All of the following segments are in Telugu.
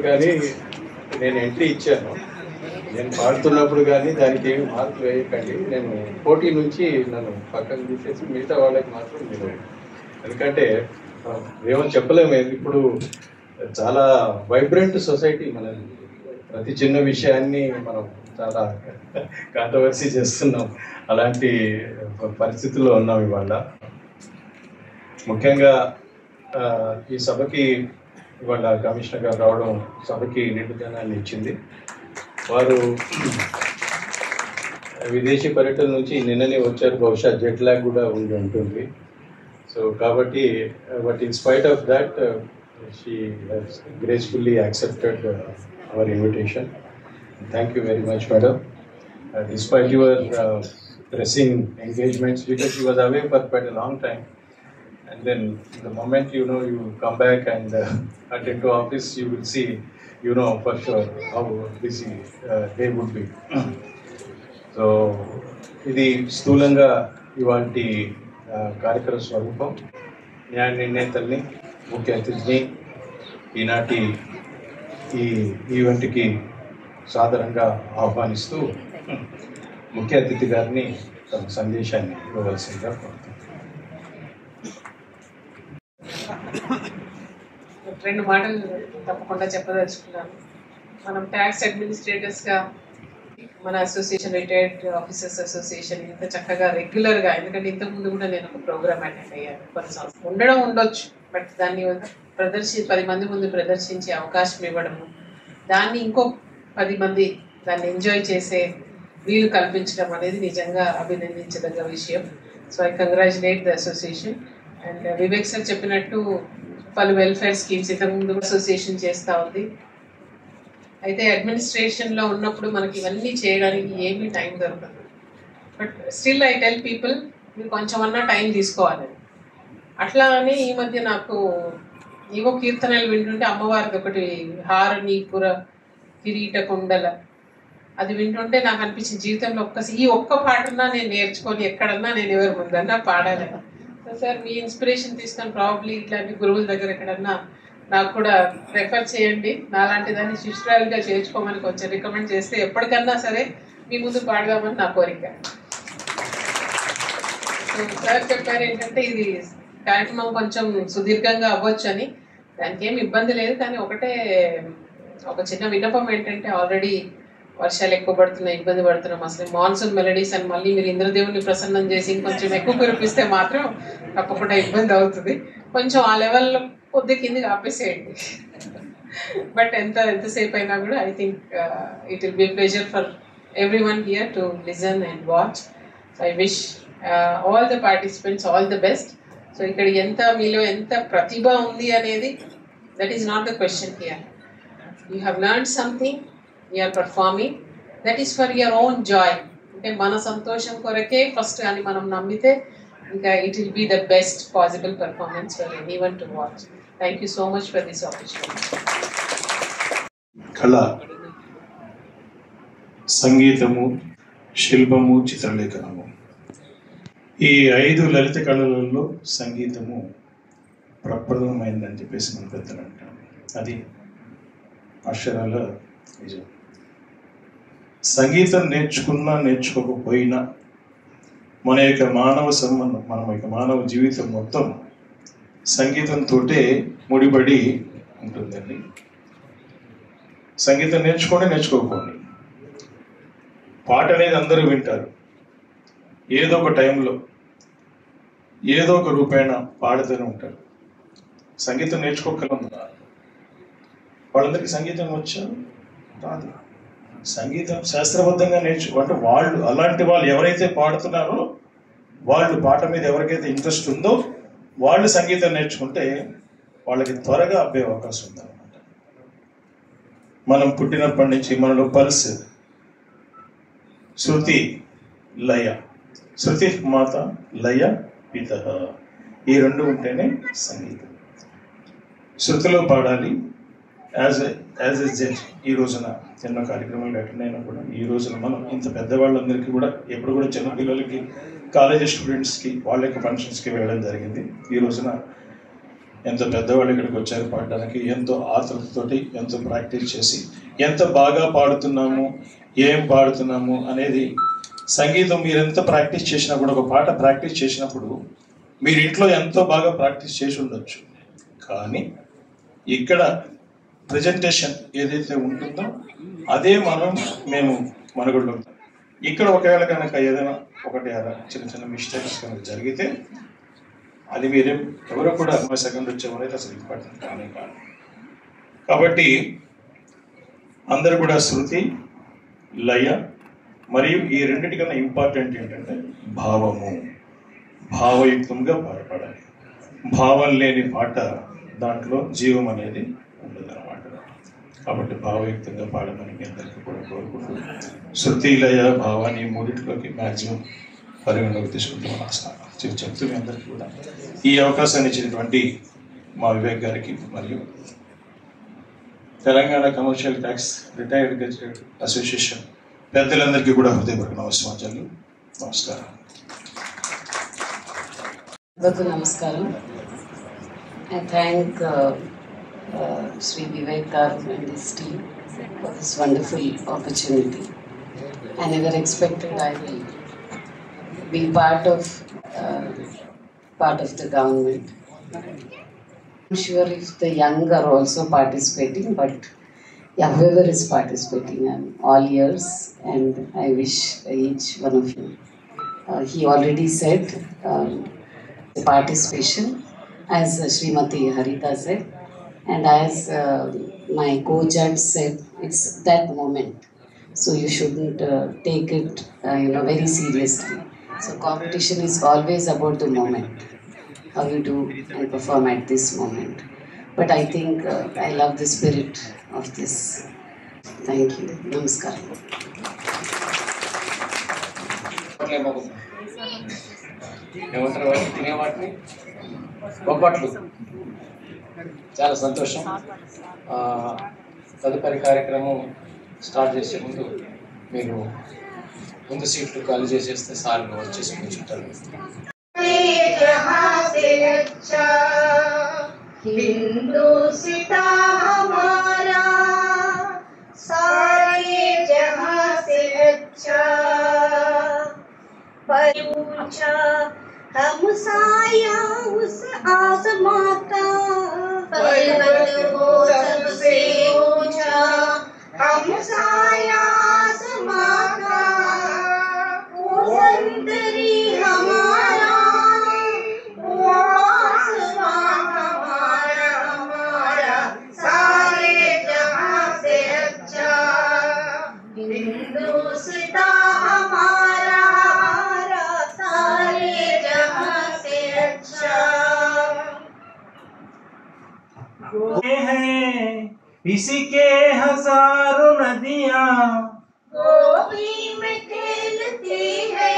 కానీ నేను ఎంట్రీ ఇచ్చాను. నేను పాడుతున్నప్పుడు కానీ దానికి ఏమి మార్కులు వేయకండి. నేను పోటీ నుంచి నన్ను పక్కన తీసేసి మిగతా వాళ్ళకి మాత్రం మీరు, ఎందుకంటే ఏమో చెప్పలేము. ఇప్పుడు చాలా వైబ్రెంట్ సొసైటీ మనది. ప్రతి చిన్న విషయాన్ని మనం చాలా కాంట్రవర్సీ చేస్తున్నాం. అలాంటి పరిస్థితుల్లో ఉన్నాం ఇవాళ. ముఖ్యంగా ఈ సభకి ఇవాళ కమిషనర్ గారు రావడం సభకి నిండుదనాన్ని ఇచ్చింది. వారు విదేశీ పర్యటన నుంచి నిన్ననే వచ్చారు. బహుశా జెట్ లాగ్ కూడా ఉండి ఉంటుంది. సో కాబట్టి but in spite of that she has gracefully accepted hour invitation. Thank you very much madam. Despite your pressing engagements, because she was away for quite a long time, and then the moment you come back and attend to office, you will see for sure how busy they would be. So ఇది స్థూలంగా ఇవాంటి కార్యక్రమ స్వరూపం. న్యాయ నిర్ణేతల్ని, ముఖ్య అతిథిని ఈనాటి ఈ ఈవెంట్కి సాదరంగా ఆహ్వానిస్తూ ముఖ్య అతిథి గారిని తమ సందేశాన్ని ఇవ్వవలసిందిగా కోరుతున్నాను. రెండు మాటలు తప్పకుండా చెప్పదలుచుకున్నాను. మనం ట్యాక్స్ అడ్మినిస్ట్రేటర్స్గా మన అసోసియేషన్, రిటైర్డ్ ఆఫీసర్స్ అసోసియేషన్ ఇంత చక్కగా రెగ్యులర్గా, ఎందుకంటే ఇంతకుముందు కూడా నేను ఒక ప్రోగ్రామ్ అటెండ్ అయ్యాను. కొన్ని సంవత్సరం ఉండొచ్చు, బట్ దాన్ని 10 మంది ముందు ప్రదర్శించే అవకాశం ఇవ్వడము, దాన్ని ఇంకో 10 మంది దాన్ని ఎంజాయ్ చేసే వీలు కల్పించడం అనేది నిజంగా అభినందించదగ్గ విషయం. So I congratulate the association. And Vivek sir చెప్పినట్టు పలు వెల్ఫేర్ స్కీమ్స్ ఇంతకుముందు అసోసియేషన్ చేస్తూ ఉంది. అయితే అడ్మినిస్ట్రేషన్లో ఉన్నప్పుడు మనకి ఇవన్నీ చేయడానికి ఏమీ టైం దొరకదు. But still I tell people, మీరు కొంచెమన్నా టైం తీసుకోవాలని. అట్లా అని ఈ మధ్య నాకు ఏవో కీర్తనలు వింటుంటే అమ్మవారిది ఒకటి హారని పుర కిరీట కుండల, అది వింటుంటే నాకు అనిపించింది జీవితంలో ఈ ఒక్క పాటన్నా నేను నేర్చుకొని ఎక్కడన్నా నేను ఎవరి ముందన్నా పాడాలని. సో సార్ మీ ఇన్స్పిరేషన్ తీసుకొని ప్రాబ్లీ ఇట్లాంటి గురువుల దగ్గర ఎక్కడన్నా నాకు కూడా రెఫర్ చేయండి. నాలాంటి దాన్ని శిష్యురాలుగా చేర్చుకోమని కొంచెం రికమెండ్ చేస్తే ఎప్పటికన్నా సరే మీ ముందు పాడదామని నా కోరిక. సో సార్ చెప్పారు ఏంటంటే ఇది కార్యక్రమం కొంచెం సుదీర్ఘంగా అవ్వచ్చు అని. దానికి ఏమి ఇబ్బంది లేదు, కానీ ఒక చిన్న విన్నపం ఏంటంటే ఆల్రెడీ వర్షాలు ఎక్కువ పడుతున్నాయి, ఇబ్బంది పడుతున్నాం. అసలు మాన్సూన్ మెలడీస్ అని మళ్ళీ మీరు ఇంద్రదేవుని ప్రసన్నం చేసి ఇంకొంచెం ఎక్కువ కురిపిస్తే మాత్రం తప్పకుండా ఇబ్బంది అవుతుంది. కొంచెం ఆ లెవెల్లో కొద్ది కిందకి ఆపేసేయండి. బట్ ఎంతసేపు అయినా కూడా I think it will be pleasure for every one here to listen and watch. So I wish all the participants all the best. So ఇక్కడ మీలో ఎంత ప్రతిభ ఉంది అనేది, that is not the question here. You have learned something, you are performing, that is for your own joy. అంటే మన సంతోషం కొరకే ఫస్ట్ అని మనం నమ్మితే ఇంకా it will be the best possible performance for anyone to watch. Thank you so much for this opportunity. కళ, సంగీతము, శిల్పము, చిత్రలేఖనము, ఈ 5 లలిత కళలలో సంగీతము ప్రప్రథమైందని చెప్పేసి మన పెద్దలు అంటాం. అది అక్షరాల నిజం. సంగీతం నేర్చుకున్నా నేర్చుకోకపోయినా మన యొక్క మానవ జీవితం మొత్తం సంగీతంతో ముడిపడి ఉంటుందండి. సంగీతం నేర్చుకోకపోండి, పాట అనేది అందరూ వింటారు. ఏదో ఒక టైంలో ఏదో ఒక రూపాయన పాడుతూనే ఉంటారు. సంగీతం నేర్చుకోగలరా? వాళ్ళందరికీ సంగీతం వచ్చా? రాదు. సంగీతం శాస్త్రబద్ధంగా అంటే అలాంటి వాళ్ళు ఎవరైతే పాడుతున్నారో, వాళ్ళు పాట మీద ఎవరికైతే ఇంట్రెస్ట్ ఉందో వాళ్ళు సంగీతం నేర్చుకుంటే వాళ్ళకి త్వరగా అబ్బే అవకాశం ఉందన్నమాట. మనం పుట్టినప్పటి నుంచి మనలో పల్స్, శృతి, లయ, శృతి మాత, లయ పిత, ఈ 2 ఉంటేనే సంగీతం. శృతిలో పాడాలి. యాజ్ ఎ జడ్జ్ ఈ రోజున ఎన్నో కార్యక్రమాలు అటెండ్ అయినా కూడా ఈ రోజున మనం ఇంత పెద్దవాళ్ళందరికీ కూడా ఎప్పుడు కూడా చిన్న పిల్లలకి, కాలేజీ స్టూడెంట్స్కి వాళ్ళ యొక్క ఫంక్షన్స్కి వెళ్ళడం జరిగింది. ఈ రోజున ఎంతో పెద్దవాళ్ళు ఇక్కడికి వచ్చారు పాడడానికి, ఎంతో ఆతృతతోటి ఎంతో ప్రాక్టీస్ చేసి ఎంత బాగా పాడుతున్నాము, ఏం పాడుతున్నాము అనేది. సంగీతం మీరు ఎంత ప్రాక్టీస్ చేసినా కూడా, ఒక పాట ప్రాక్టీస్ చేసినప్పుడు మీరు ఇంట్లో ఎంతో బాగా ప్రాక్టీస్ చేసి ఉండొచ్చు, కానీ ఇక్కడ ప్రజెంటేషన్ ఏదైతే ఉంటుందో అదే మేము మనుగొంటాం. ఇక్కడ ఒకవేళ కనుక ఏదైనా ఒకటి చిన్న చిన్న మిస్టేక్స్ కనుక జరిగితే అది ఎవరో కూడా మా సెకండ్ వచ్చేవారైతే అసలు ఇంపార్టెంట్ కానే కాదు. కాబట్టి అందరూ కూడా శృతి, లయ మరియు ఈ రెండింటికన్నా ఇంపార్టెంట్ ఏంటంటే భావము. భావయుక్తంగా పాడపడాలి. భావం లేని పాట దాంట్లో జీవం అనేది ఉండదు అన్నమాట. కాబట్టి భావయుక్తంగా పాడమని మీ అందరికీ కూడా కోరుకుంటూ, శృతి, లయ, భావాన్ని మూడింటిలోకి మ్యాక్సిమం పరిగణలోకి తీసుకుంటాం చెప్తూ మీ అందరికీ కూడా ఈ అవకాశాన్ని ఇచ్చినటువంటి మా వివేక్ గారికి మరియు Telangana commercial tax retired gazetted association పెద్దలందరికీ కూడా హృదయపూర్వక నమస్కారాలు. నమస్కారం. నమస్కారం. I thank Sri Vivek Garu and his team for this wonderful opportunity. I never expected I will be part of the government. I'm sure if the young are also participating, but whoever is participating, I'm all ears, and I wish each one of you. He already said the participation, as Srimati Harita said, and as my co-judge said, it's that moment. So you shouldn't take it, very seriously. So competition is always about the moment, how you do and perform at this moment. But I think I love the spirit of this. Thank you. Namaskaram. ఏమంటారు తినేవాటిని బొబ్బట్లు. చాలా సంతోషం. తదుపరి కార్యక్రమం స్టార్ట్ చేసే ముందు మీరు ముందు సీట్లు ఖాళీ చేసేస్తే సార్లు వచ్చేసి కూర్చుంటారు. हिंदुस्ता हमारा सारे जहां से अच्छा, पर ऊंचा हम साया उस आसमां का, पर्वत वो सबसे ऊंचा हम साया आसमां का, वो संतरी हमारा, वो आसमां हमारा, हमारा सारे जहां से अच्छा, हिंदुस्तां हमारा सारे जहां से अच्छा। ये हैं इसके हजारों नदियां, गोदी में खेलती है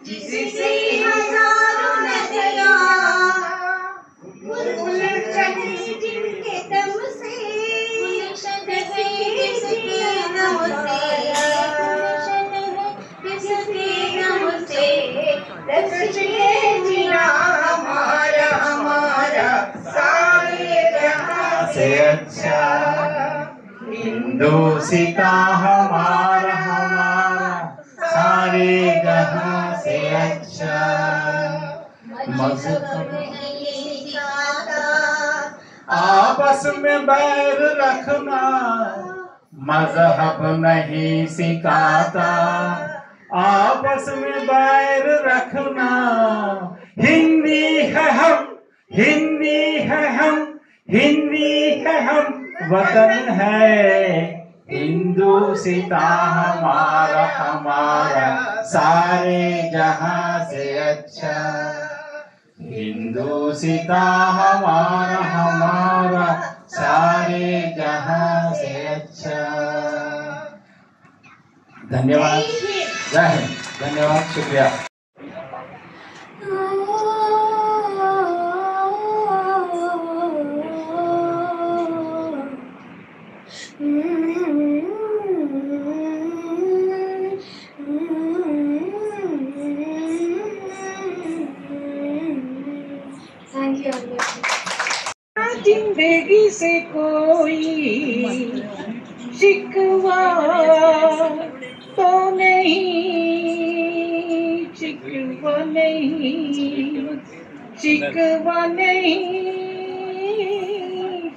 जिसकी हजारों नदियां, गुलशन जिनके दम से, गुलशन जिसके दम से, जिसके दम से रचते जीना हमारा, हमारा सारे जहां से अच्छा, हिंदुस्ता हमारा, हमारा सारे जहां से अच्छा। मजहब नहीं सिखाता आपस में बैर रखना, मजहब नहीं सिखाता आपस में बैर रखना, हिंदी है हम, हिंदी है हम, हिंदी है हम, वतन है हिंदुस्ता हमारा, हमारा सारे जहां से अच्छा, हिंदुस्ता हमारा, हमारा सारे जहां से अच्छा। धन्यवाद. जय हिंद. धन्यवाद. शुक्रिया. Thank you. शिकवा नहीं,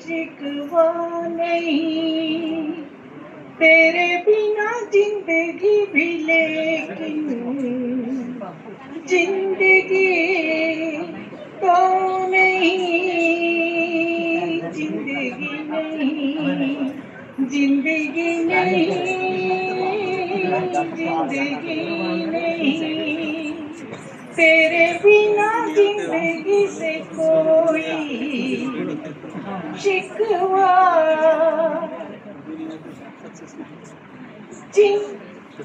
शिकवा नहीं, तेरे बिना जिंदगी भी लेकिन जिंदगी तो नहीं, जिंदगी नहीं, जिंदगी नहीं, जिंदगी नहीं, तेरे बिना जिंदगी से कोई शिकवा।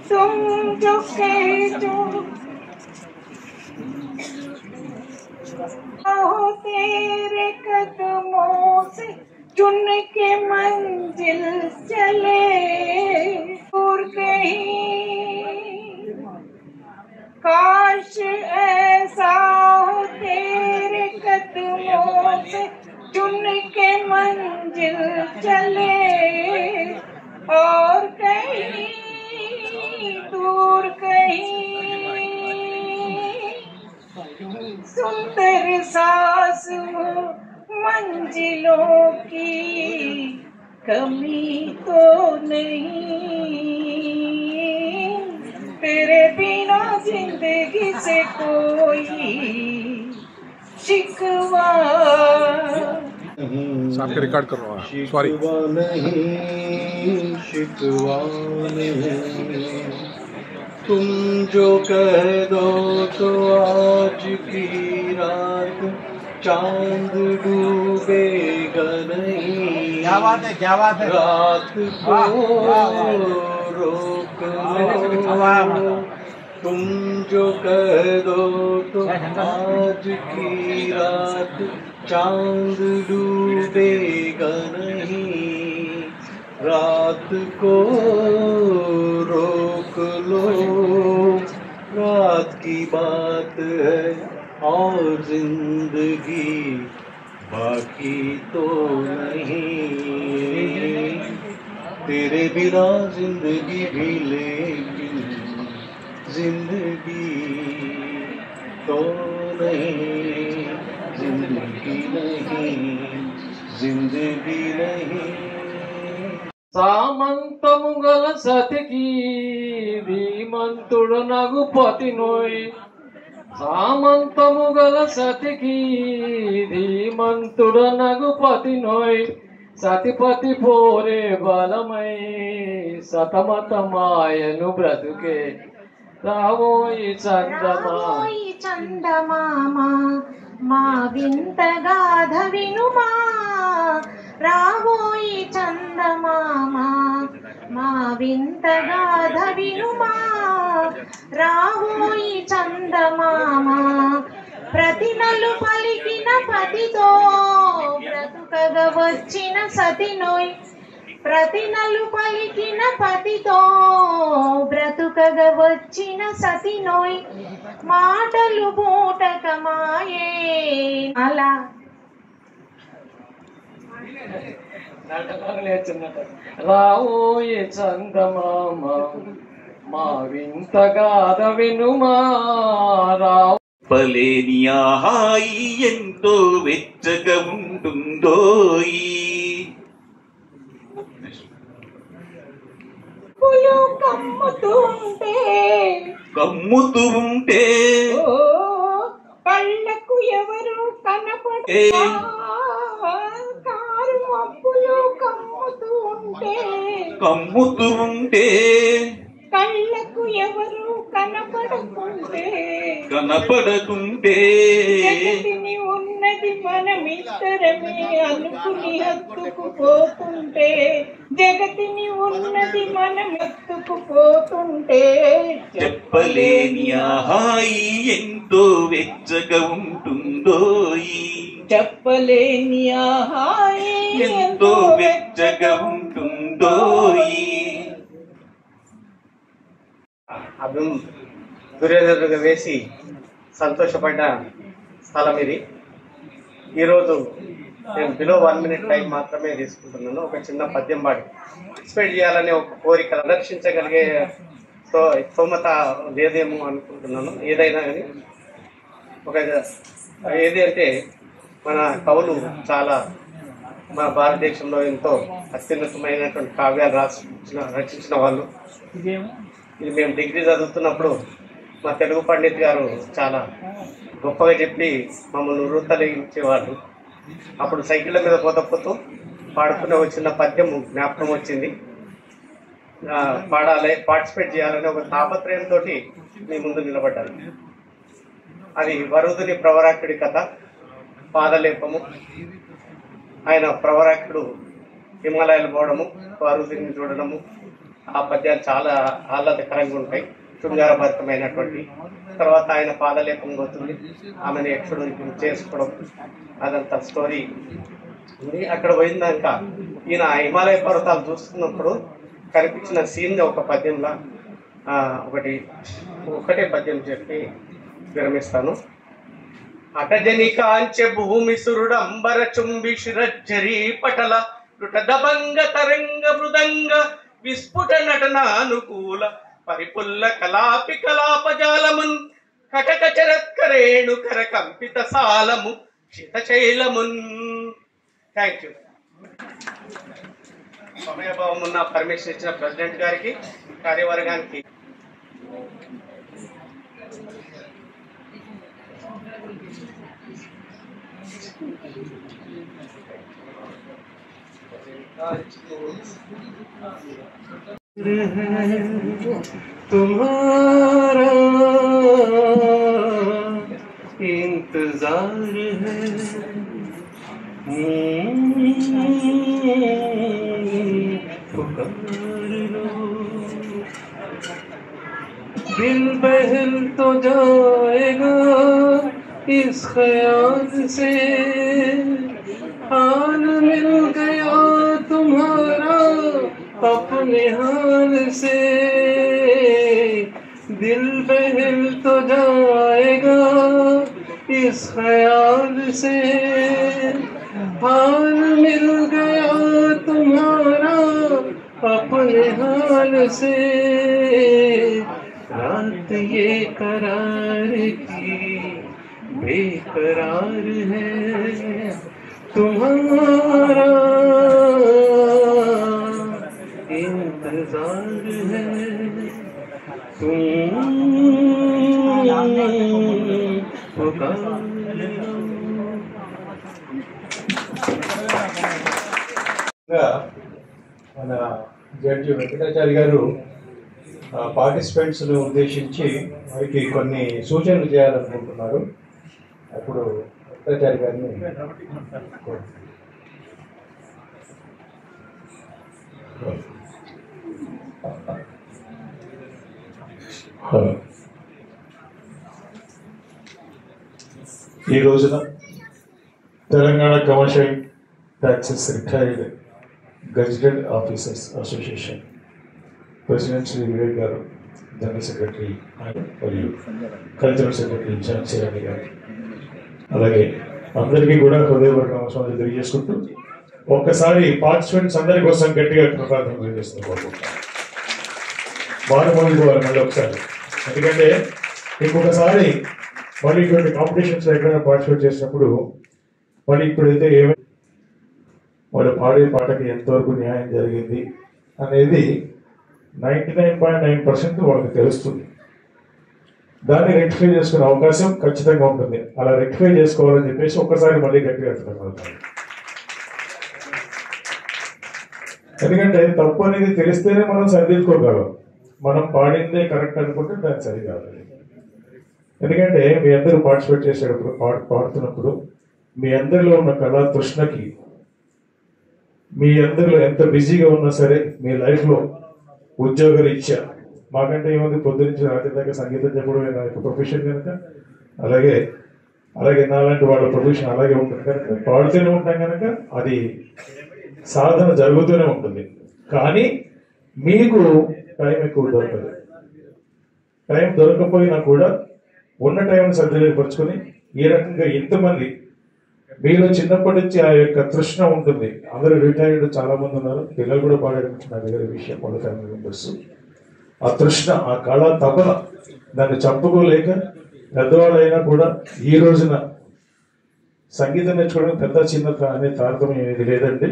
तुम जो कहते हो तेरे कदमों से चुन के मंजिल चले, दूर कहीं काश ऐसा हो तेरे कदमों से चुन के मंजिल चले, और कहीं दूर कहीं सुंदर सांस मंजिलों की कमी तो नहीं, तेरे बिना जिंदगी से कोई शिकवा। आपके रिकॉर्ड कर रहा हूँ, सॉरी। शिकवा नहीं, शिकवा नहीं, तुम जो कह दो तो आज की रात चांद डूबेगा नहीं। क्या बात है, क्या बात है। रात को रोक लो, तुम जो कह दो तो आज की रात चांद डूबेगा नहीं। रात को रोक लो, रात की बात है और जिंदगी बाकी तो नहीं, तेरे बिना जिंदगी भी लेकिन जिंदगी तो नहीं, जिंदगी नहीं, जिंदगी नहीं। సామంతము గల సతికి ధీమంతుడు నగు పతి నోయ్, సామంతము గల సతికి ధీమంతుడు నగు పతి నోయ్, సతిపతి పోరే బలమై సతమతమాయను బ్రతుకే రావోయి చందమామ మా వింత గాథ వినుమా, రావోయి చందమామ మా వింత గాథ వినుమా, రావోయి చందమామ ప్రతినలు పలికిన పతితో బ్రతుకగా వచ్చిన సతినోయ్, ప్రతినలు పలికిన పతితో బ్రతుకగా వచ్చిన సతినోయ్, మాటలు బూటకమాయే అలా రావోయే చందమామ మా వింత గాథ వినుమా, రావు పలేని హాయి ఎంతో వెచ్చగా ఉంటుందోయి, కమ్ముతూ ఉంటే కళ్ళకు ఎవరు కనపడే కారు మబ్బులు కమ్ముతూ ఉంటే కళ్ళకు ఎవరు కనపడకుంటే జగతిని ఉన్నది మనమిద్దరమే అనుకుని హత్తుకుపోతుంటే, జగతిని ఉన్నది మనం హత్తుకుపోతుంటే, చెప్పలేని హాయి ఎంతో వెచ్చగా ఉంటుందోయి, చెప్పలేని హాయి ఎంతో వెచ్చగా ఉంటుందోయి. దుర్యోధనుడుగా వేసి సంతోషపడ్డ స్థలం ఇది. ఈరోజు నేను బిలో 1 minute టైం మాత్రమే తీసుకుంటున్నాను. ఒక చిన్న పద్యం పాడి స్పెండ్ చేయాలనే ఒక కోరిక, రక్షించగలిగే స్తోమత లేదేమో అనుకుంటున్నాను. ఏదైనా కానీ ఒక ఏది అంటే మన కవులు చాలా మన భారతదేశంలో ఎంతో అత్యున్నతమైనటువంటి కావ్యాలు రచించిన వాళ్ళు. ఇది మేము డిగ్రీ చదువుతున్నప్పుడు మా తెలుగు పండిత్ గారు చాలా గొప్పగా చెప్పి మమ్మల్ని వృత్తలించేవాళ్ళు. అప్పుడు సైకిళ్ళ మీద పోతూ పాడుకునే వచ్చిన పద్యం జ్ఞాపకం వచ్చింది. పాడాలి, పార్టిసిపేట్ చేయాలని ఒక తాపత్రయంతో మీ ముందు నిలబడ్డాను. అది వరుదుని ప్రవరాకుడి కథ, పాదలేపము. ఆయన ప్రవరాకుడు హిమాలయాలు పోవడము, వరుదిని చూడడము, ఆ పద్యాలు చాలా ఆహ్లాదకరంగా ఉంటాయి, శృంగారభరితమైనటువంటి. తర్వాత ఆయన పాదలేపం పోతుంది, ఆమెను యక్షుడు చేసుకోవడం, అదంతా స్టోరీ ఉంది. అక్కడ పోయిందాక ఈయన హిమాలయ పర్వతాలు చూస్తున్నప్పుడు కనిపించిన సీన్ ఒక పద్యంలా ఒకటే పద్యం చెప్పి విరమిస్తాను. అటజని కాంచె భూమి సురుడంబర చుంబి శిరజ్జరీ పటల లుటదభంగ తరంగ మృదంగ విస్ఫుట నటనానుకూల పరిపుల్ల కలాపి కలాపజాలమున్ కటక చరత్కరేణు కర కంపిత సాలము శితశైలమున్. Thank you. సమయభావం ఉన్న పర్మిషన్ ఇచ్చిన ప్రెసిడెంట్ గారికి, కార్యవర్గానికి तुम्हारा इंतजार है, पुकार लो। दिल बहल तो जाएगा इस ख्याल से, हाल मिल गया तुम्हारा अपने हाल से। दिल बहल तो जाएगा इस ख्याल से, हाल मिल गया तुम्हारा अपने हाल से। रात ये करार की बेकरार है, तुम्हारा इंतजार है, तुम पुकार लो। మన జడ్జి వెంకటాచారి గారు పార్టిసిపెంట్స్ను ఉద్దేశించి వారికి కొన్ని సూచనలు చేయాలనుకుంటున్నారు. అప్పుడు వెంకటాచారి గారిని ఈ రోజున Telangana commercial taxes retired gazetted officers association president Shri Vivek గారు, జనరల్ సెక్రటరీ మరియు కల్చరల్ సెక్రటరీ చాన్సీ గారు, అలాగే అందరికీ కూడా హృదయపూర్వక నమస్కారాలు తెలియజేసుకుంటూ ఒక్కసారి పార్టిసిపెంట్స్ అందరి కోసం గట్టిగా కృతజ్ఞతలు తెలియజేస్తున్నాం. వారు మళ్ళీ ఒకసారి, ఎందుకంటే ఇంకొకసారి మళ్ళీ ఇటువంటి కాంపిటీషన్స్ ఎక్కడైనా పార్టిసిపేట్ చేసినప్పుడు మళ్ళీ ఇప్పుడైతే ఏమైనా వాళ్ళు పాడే పాటకి ఎంతవరకు న్యాయం జరిగింది అనేది 99.9% వాళ్ళకి తెలుస్తుంది. దాన్ని రెక్టిఫై చేసుకునే అవకాశం ఖచ్చితంగా ఉంటుంది. అలా రెక్టిఫై చేసుకోవాలని చెప్పేసి ఒక్కసారి మళ్ళీ గట్టిగా కృతజ్ఞతలు. ఎందుకంటే తప్పు అనేది తెలిస్తేనే మనం సరిదిద్దుకోగలం. మనం పాడిందే కరెక్ట్ అనుకుంటే దాన్ని సరి కావాలి. ఎందుకంటే మీ అందరూ పార్టిసిపేట్ చేసేటప్పుడు పాడుతున్నప్పుడు మీ అందరిలో ఉన్న కళా తృష్ణకి, మీ అందరిలో ఎంత బిజీగా ఉన్నా సరే మీ లైఫ్లో ఉద్యోగ రీత్యా, మాకంటే ఏముంది పొద్దునుంచి రాత్రి దాకా సంగీతం చెప్పడమే నా యొక్క ప్రొఫెషన్ కనుక, అలాగే నాలాంటి వాళ్ళ ప్రొఫెషన్ అలాగే ఉంటుంది కనుక పాడుతూనే ఉంటాం కనుక అది సాధన జరుగుతూనే ఉంటుంది. కానీ మీకు టైం ఎక్కువ దొరకదు. టైం దొరకపోయినా కూడా ఉన్న టైంని సద్వినియోగపరుచుకొని ఈ రకంగా ఎంతమంది మీలో చిన్నప్పటి నుంచి ఆ యొక్క తృష్ణ ఉంటుంది. అందరూ రిటైర్డ్ చాలా మంది ఉన్నారు, పిల్లలు కూడా పాడేసుకుంటున్నారు, వేరే విషయం వాళ్ళ ఫ్యామిలీ మెంబర్స్. ఆ తృష్ణ, ఆ కళ తపన దాన్ని చంపుకోలేక పెద్దవాళ్ళైనా కూడా ఈ రోజున సంగీతం నేర్చుకోవడానికి పెద్ద చిన్న అనే తారతమ్యం ఏది లేదండి.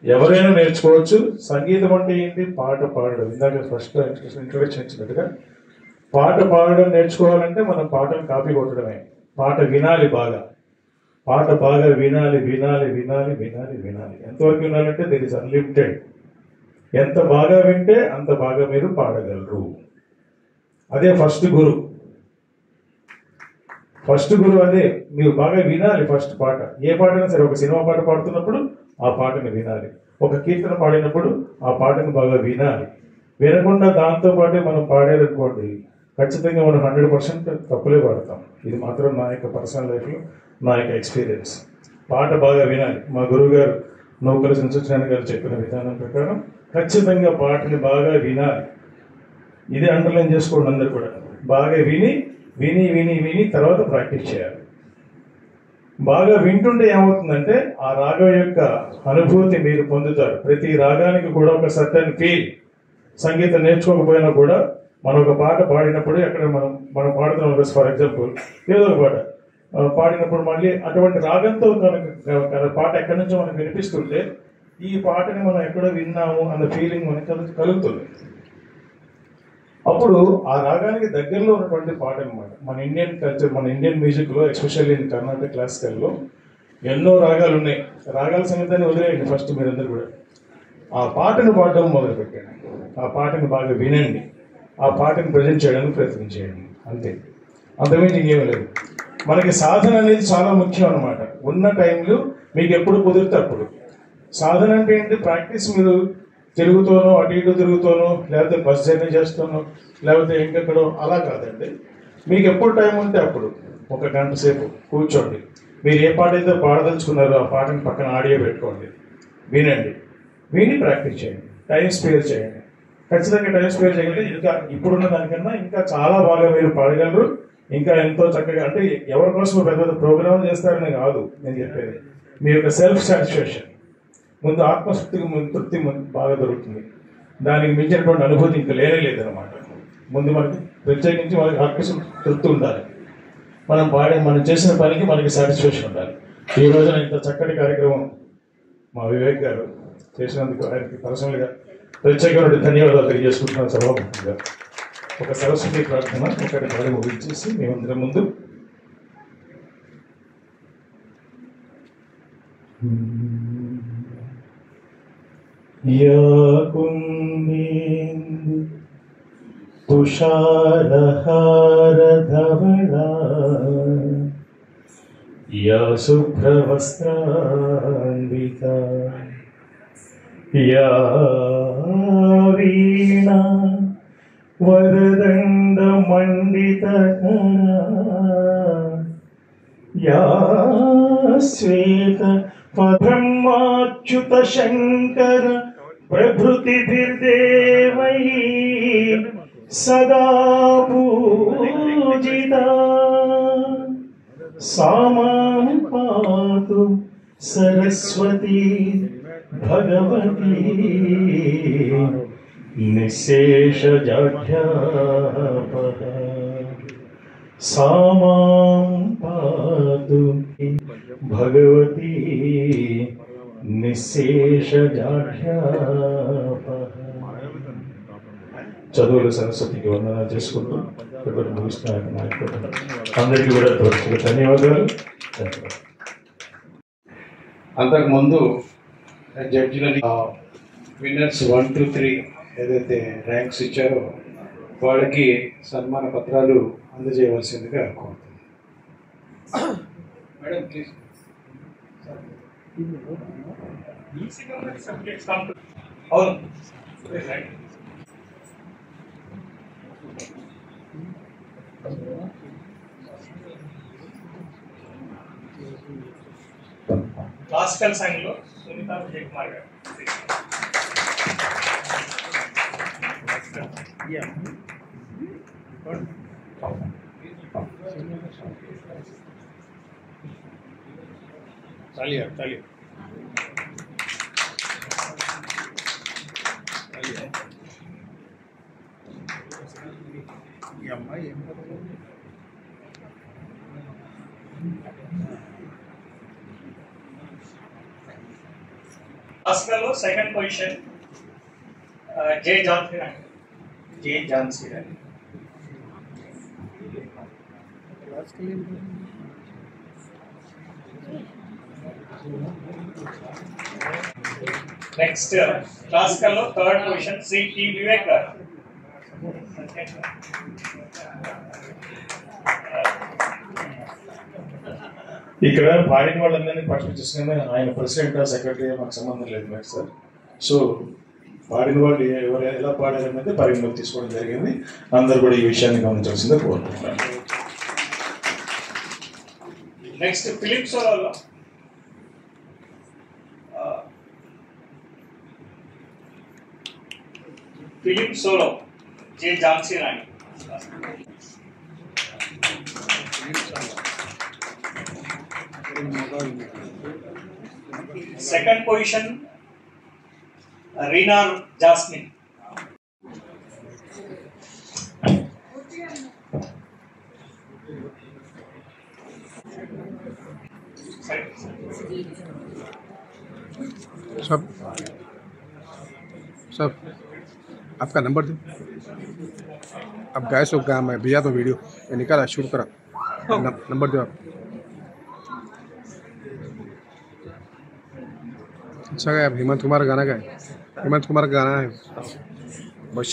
ఎవరైనా నేర్చుకోవచ్చు. సంగీతం అంటే ఏంటి? పాట పాడడం. ఇందాక ఫస్ట్ ఇంట్రొడక్షన్ ఇచ్చినట్టుగా పాట పాడడం నేర్చుకోవాలంటే మనం పాటను కాపీ కొట్టడమే. పాట వినాలి బాగా, పాట బాగా వినాలి వినాలి వినాలి వినాలి వినాలి. ఎంతవరకు వినాలంటే దెర్ ఇస్ అన్లిమిటెడ్. ఎంత బాగా వింటే అంత బాగా మీరు పాడగలరు. అదే ఫస్ట్ గురు. ఫస్ట్ గురు అదే. మీరు బాగా వినాలి ఫస్ట్ పాట. ఏ పాటైనా సరే, ఒక సినిమా పాట పాడుతున్నప్పుడు ఆ పాటను వినాలి, ఒక కీర్తన పాడినప్పుడు ఆ పాటను బాగా వినాలి. వినకుండా దాంతో పాటే మనం పాడేదనుకోండి, ఖచ్చితంగా మనం 100% తప్పులే పాడతాం. ఇది మాత్రం నా యొక్క పర్సనల్ లైఫ్లో నా యొక్క ఎక్స్పీరియన్స్. పాట బాగా వినాలి. మా గురువు గారు నౌకల సత్యనారాయణ గారు చెప్పిన విధానం ప్రకారం ఖచ్చితంగా పాటని బాగా వినాలి. ఇదే అండర్లైన్ చేసుకోండి అందరు కూడా. బాగా విని విని విని విని తర్వాత ప్రాక్టీస్ చేయాలి. బాగా వింటుంటే ఏమవుతుందంటే ఆ రాగం యొక్క అనుభూతి మీరు పొందుతారు. ప్రతి రాగానికి కూడా ఒక సర్టన్ ఫీల్. సంగీతం నేర్చుకోకపోయినా కూడా మనం ఒక పాట పాడినప్పుడు ఎక్కడ మనం పాడుతున్నాం, ఫర్ ఎగ్జాంపుల్ ఏదో ఒక పాట పాడినప్పుడు మళ్ళీ అటువంటి రాగంతో కనుక పాట ఎక్కడి నుంచో మనకు వినిపిస్తుంటే ఈ పాటని మనం ఎక్కడో విన్నాము అన్న ఫీలింగ్ మనకి కలుగుతుంది. అప్పుడు ఆ రాగానికి దగ్గరలో ఉన్నటువంటి పాట అనమాట. మన ఇండియన్ కల్చర్, మన ఇండియన్ మ్యూజిక్లో, ఎస్పెషల్లీ ఇన్ కర్ణాటక క్లాసికల్లో ఎన్నో రాగాలు ఉన్నాయి. రాగాల సంగీతాన్ని వదిలేయండి, ఫస్ట్ మీరందరూ కూడా ఆ పాటను పాడడం మొదలు పెట్టండి. ఆ పాటను బాగా వినండి, ఆ పాటను ప్రజెంట్ చేయడానికి ప్రయత్నం చేయండి. అంతే, అంతకుమించి ఇంకేమీ లేదు. మనకి సాధన అనేది చాలా ముఖ్యం అనమాట. ఉన్న టైంలో మీకు ఎప్పుడు కుదిరితే అప్పుడు. సాధన అంటే ఏంటి? ప్రాక్టీస్. మీరు తిరుగుతూనో, అటు ఇటు తిరుగుతూనో, లేకపోతే బస్ జర్నీ చేస్తానో, లేకపోతే ఇంకెక్కడో అలా కాదండి. మీకు ఎప్పుడు టైం ఉంటే అప్పుడు ఒక గంట సేపు కూర్చోండి. మీరు ఏ పాట అయితే పాడదలుచుకున్నారో ఆ పాటని పక్కన ఆడియో పెట్టుకోండి, వినండి, విని ప్రాక్టీస్ చేయండి, టైం స్పేర్ చేయండి. ఖచ్చితంగా టైం స్పేర్ చేయగలిగితే ఇంకా ఇప్పుడున్న దానికన్నా ఇంకా చాలా బాగా మీరు పాడగలరు. ఇంకా ఎంతో చక్కగా, అంటే ఎవరి కోసం పెద్ద పెద్ద ప్రోగ్రామ్ చేస్తారని కాదు నేను చెప్పేది. మీ యొక్క సెల్ఫ్ సాటిస్ఫాక్షన్ ముందు, ఆత్మశక్తికి ముందు తృప్తి బాగా దొరుకుతుంది. దానికి మించినటువంటి అనుభూతి ఇంకా లేదనమాట. ముందు మనకి ప్రత్యేకించి మనకి ఆత్మతృప్తి ఉండాలి. మనం చేసిన పనికి మనకి సాటిస్ఫాక్షన్ ఉండాలి. ఈ రోజున ఇంత చక్కటి కార్యక్రమం మా వివేక్ గారు చేసినందుకు ఆయనకి పర్సనల్గా ప్రత్యేకమైన ధన్యవాదాలు తెలియజేసుకుంటున్నాను. సభాముఖంగా ఒక సరస్వతి ప్రార్థన ఒకటి పాడి ముగించేసి మేమందరం ముందు కుందేందు తుషారహారధవళా యా శుభ్రవస్త్రాన్వితా యా వీణా వరదండ మండితకరా యా శ్వేత బ్రహ్మాచ్యుత శంకర ప్రభృతిభిర్దేవై సదా పూజితా సామాం పాతు సరస్వతి భగవతి నిశేషజాఢ్యాపః సామాం పాతు భగవతి నిశేషజాఢ్యాపః. చదువుల సరస్వతికి వందన చేసుకుంటూ అందరికీ కూడా ధన్యవాదాలు. అంతకుముందు జడ్జిలని విన్నర్స్ 1, 2, 3 ఏదైతే ర్యాంక్స్ ఇచ్చారో వాళ్ళకి సన్మాన పత్రాలు అందజేయవలసిందిగా కోరుతున్నాను. Madam please. అవును, క్లాసికల్ సాంగ్లో సునీతా విజయ్ కుమార్ గారు. तालियां ఈ అమ్మాయి ఏం ఆస్కర్లో second position J Jhansi Rani. J Jhansi Rani. Next క్లాసికల్లో third position Shri T Vivek garu. ఇక్కడ పాడిన వాళ్ళందరినీ పట్టుకొచ్చేసిన ఆయన ప్రెసిడెంట్ సెక్రటరీ మాకు సంబంధం లేదు మరి సార్. సో పాడిన వాళ్ళు ఎవరు ఎలా పాడారనేది పరిగణలోకి తీసుకోవడం జరిగింది. అందరూ కూడా ఈ విషయాన్ని గమనించాల్సిందే కోరుకుంటున్నాను. నెక్స్ట్ ఫిలిం సోలోలో J Jhansi Rani. Second position Reena Jasmine. सब आपका नंबर दे. अब गए सो काम है भैया तो वीडियो निकाला शूट करा. नंबर दो आप. अच्छा गया. हेमंत कुमार गाना का है. हेमंत कुमार का गाना है. बहुत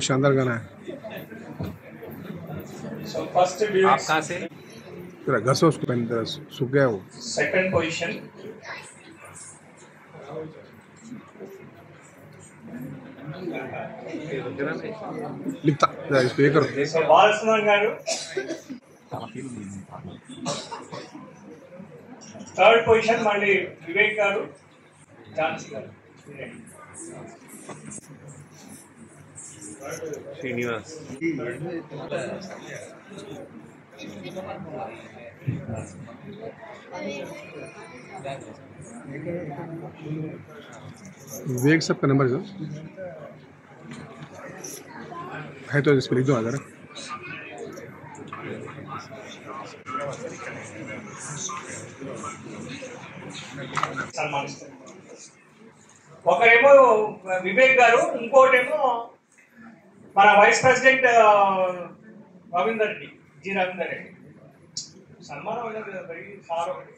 शानदार गाना है. फर्स्ट आप कहाँ से? तेरा घर से उसको पहन सूख गया वो. सेकंड पोजीशन लिखता इसको ये करो. बालसुमन गारू. థర్డ్ పొజిషన్ మళ్ళీ వివేక్ గారు, ఝాన్సీ గారు. శ్రీనివాస్. विवेक साहब का नंबर है तो इस पर लिख दो अगर. సన్మానిస్తారు. ఒకరేమో వివేక్ గారు, ఇంకోటేమో మన vice president Ravinder Reddy, G Ravinder Reddy. సన్మానం అనేది సార్ ఒకటి.